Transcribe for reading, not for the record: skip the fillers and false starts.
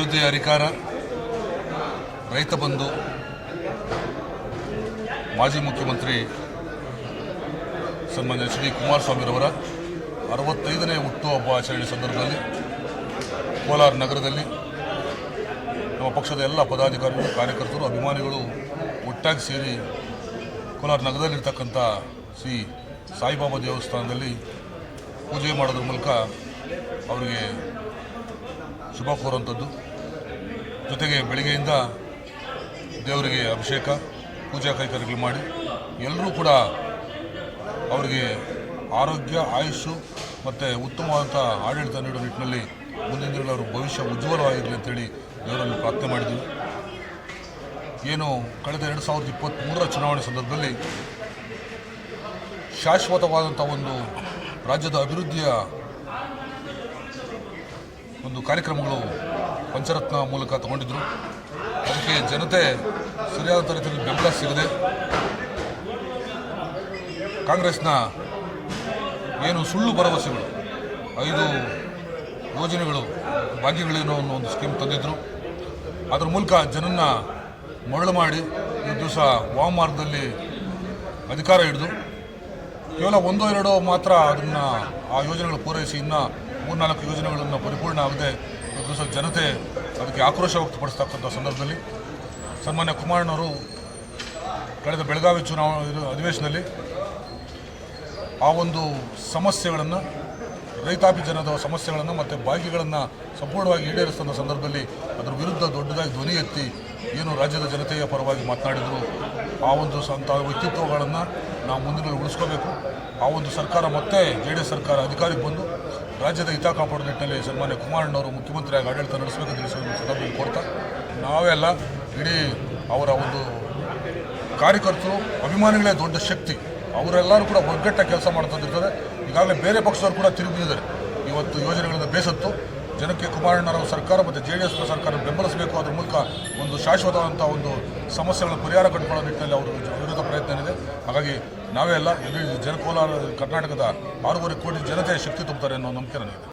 ಅಭಿವೃದ್ಧಿಯ ಅಧಿಕಾರ, ರೈತ ಬಂಧು, ಮಾಜಿ ಮುಖ್ಯಮಂತ್ರಿ ಸನ್ಮಾನ್ಯ ಎಚ್ ಡಿ ಕುಮಾರಸ್ವಾಮಿರವರ 65ನೇ ಹುಟ್ಟುಹಬ್ಬ ಆಚರಣೆ ಸಂದರ್ಭದಲ್ಲಿ ಕೋಲಾರ ನಗರದಲ್ಲಿ ನಮ್ಮ ಪಕ್ಷದ ಎಲ್ಲ ಪದಾಧಿಕಾರಿಗಳು, ಕಾರ್ಯಕರ್ತರು, ಅಭಿಮಾನಿಗಳು ಒಟ್ಟಾಗಿ ಸೇರಿ ಕೋಲಾರ ನಗರದಲ್ಲಿರ್ತಕ್ಕಂಥ ಶ್ರೀ ಸಾಯಿಬಾಬಾ ದೇವಸ್ಥಾನದಲ್ಲಿ ಪೂಜೆ ಮಾಡೋದ್ರ ಮೂಲಕ ಅವರಿಗೆ ಶುಭ ಕೋರುವಂಥದ್ದು. ಜೊತೆಗೆ ಬೆಳಗ್ಗೆಯಿಂದ ದೇವರಿಗೆ ಅಭಿಷೇಕ, ಪೂಜಾ ಕೈಕರ್ಯಗಳು ಮಾಡಿ ಎಲ್ಲರೂ ಕೂಡ ಅವರಿಗೆ ಆರೋಗ್ಯ, ಆಯುಷು ಮತ್ತು ಉತ್ತಮವಾದಂಥ ಆಡಳಿತ ನೀಡುವ ನಿಟ್ಟಿನಲ್ಲಿ ಮುಂದಿನ ದಿನಗಳಲ್ಲಿ ಅವರ ಭವಿಷ್ಯ ಉಜ್ವಲವಾಗಿರಲಿ ಅಂತೇಳಿ ದೇವರಲ್ಲಿ ಪ್ರಾರ್ಥನೆ ಮಾಡಿದ್ದೀವಿ. ಏನು ಕಳೆದ 2023ರ ಚುನಾವಣೆ ಸಂದರ್ಭದಲ್ಲಿ ಶಾಶ್ವತವಾದಂಥ ಒಂದು ರಾಜ್ಯದ ಅಭಿವೃದ್ಧಿಯ ಒಂದು ಕಾರ್ಯಕ್ರಮಗಳು ಪಂಚರತ್ನ ಮೂಲಕ ತಗೊಂಡಿದ್ದರು. ಅದಕ್ಕೆ ಜನತೆ ಸರಿಯಾದ ರೀತಿಯಲ್ಲಿ ಬೆಂಬಲ ಸಿಗದೆ ಕಾಂಗ್ರೆಸ್ನ ಏನು ಸುಳ್ಳು ಭರವಸೆಗಳು, 5 ಯೋಜನೆಗಳು, ಭಾಗ್ಯಗಳೇನೋ ಅನ್ನೋ ಒಂದು ಸ್ಕೀಮ್ ತಂದಿದ್ದರು. ಅದರ ಮೂಲಕ ಜನನ್ನ ಮರಳು ಮಾಡಿ ಈ ದಿವಸ ವಾಮಮಾರ್ಗದಲ್ಲಿ ಅಧಿಕಾರ ಹಿಡಿದು ಕೇವಲ 1-2 ಮಾತ್ರ ಅದನ್ನು ಆ ಯೋಜನೆಗಳು ಪೂರೈಸಿ ಇನ್ನು 3-4 ಯೋಜನೆಗಳನ್ನು ಪರಿಪೂರ್ಣ ಆಗದೆ ಈ ದಿವಸ ಜನತೆ ಅದಕ್ಕೆ ಆಕ್ರೋಶ ವ್ಯಕ್ತಪಡಿಸ್ತಕ್ಕಂಥ ಸಂದರ್ಭದಲ್ಲಿ ಸನ್ಮಾನ್ಯ ಕುಮಾರಣ್ಣವರು ಕಳೆದ ಬೆಳಗಾವಿ ಚುನಾವಣೆ ಅಧಿವೇಶನದಲ್ಲಿ ಆ ಒಂದು ಸಮಸ್ಯೆಗಳನ್ನು, ರೈತಾಪಿ ಜನದ ಸಮಸ್ಯೆಗಳನ್ನು ಮತ್ತು ಭಾಗ್ಯಗಳನ್ನು ಸಂಪೂರ್ಣವಾಗಿ ಈಡೇರಿಸಿದ ಸಂದರ್ಭದಲ್ಲಿ ಅದರ ವಿರುದ್ಧ ದೊಡ್ಡದಾಗಿ ಧ್ವನಿ ಎತ್ತಿ ಏನು ರಾಜ್ಯದ ಜನತೆಯ ಪರವಾಗಿ ಮಾತನಾಡಿದರು. ಆ ಒಂದು ವ್ಯಕ್ತಿತ್ವಗಳನ್ನು ನಾವು ಮುಂದಿನ ಉಳಿಸ್ಕೋಬೇಕು. ಆ ಒಂದು ಸರ್ಕಾರ ಮತ್ತೆ JDS ಸರ್ಕಾರ ಅಧಿಕಾರಕ್ಕೆ ಬಂದು ರಾಜ್ಯದ ಹಿತ ಕಾಪಾಡುವ ನಿಟ್ಟಿನಲ್ಲಿ ಸನ್ಮಾನ್ಯ ಕುಮಾರಣ್ಣವರು ಮುಖ್ಯಮಂತ್ರಿಯಾಗಿ ಆಡಳಿತ ನಡೆಸಬೇಕಂತ ಸಂದರ್ಭದಲ್ಲಿ ಕೊಡ್ತಾ ನಾವೆಲ್ಲ ಇಡೀ ಅವರ ಒಂದು ಕಾರ್ಯಕರ್ತರು, ಅಭಿಮಾನಿಗಳೇ ದೊಡ್ಡ ಶಕ್ತಿ. ಅವರೆಲ್ಲರೂ ಕೂಡ ಒಗ್ಗಟ್ಟಾಗಿ ಕೆಲಸ ಮಾಡ್ತಿರ್ತಾರೆ. ಈಗಾಗಲೇ ಬೇರೆ ಪಕ್ಷದವರು ಕೂಡ ತಿರುಗಿದ್ದಾರೆ. ಇವತ್ತು ಯೋಜನೆಗಳಿಂದ ಬೇಸತ್ತು ಜನಕ್ಕೆ ಕುಮಾರಣ್ಣರ ಸರ್ಕಾರ ಮತ್ತು JDS ಸರ್ಕಾರ ಬೆಂಬಲಿಸಬೇಕು. ಅದರ ಮೂಲಕ ಒಂದು ಶಾಶ್ವತವಾದಂಥ ಒಂದು ಸಮಸ್ಯೆಗಳನ್ನು ಪರಿಹಾರ ಕಂಡುಕೊಳ್ಳೋ ನಿಟ್ಟಿನಲ್ಲಿ ಅವರು ವಿರೋಧ ಪ್ರಯತ್ನ ಇದೆ. ಹಾಗಾಗಿ ನಾವೇ ಎಲ್ಲ ಕೋಲಾರ ಕರ್ನಾಟಕದ 6.5 ಕೋಟಿ ಜನತೆಯ ಶಕ್ತಿ ತುಂಬುತ್ತಾರೆ ಅನ್ನೋ ನಂಬಿಕೆ ನನಗಿದೆ.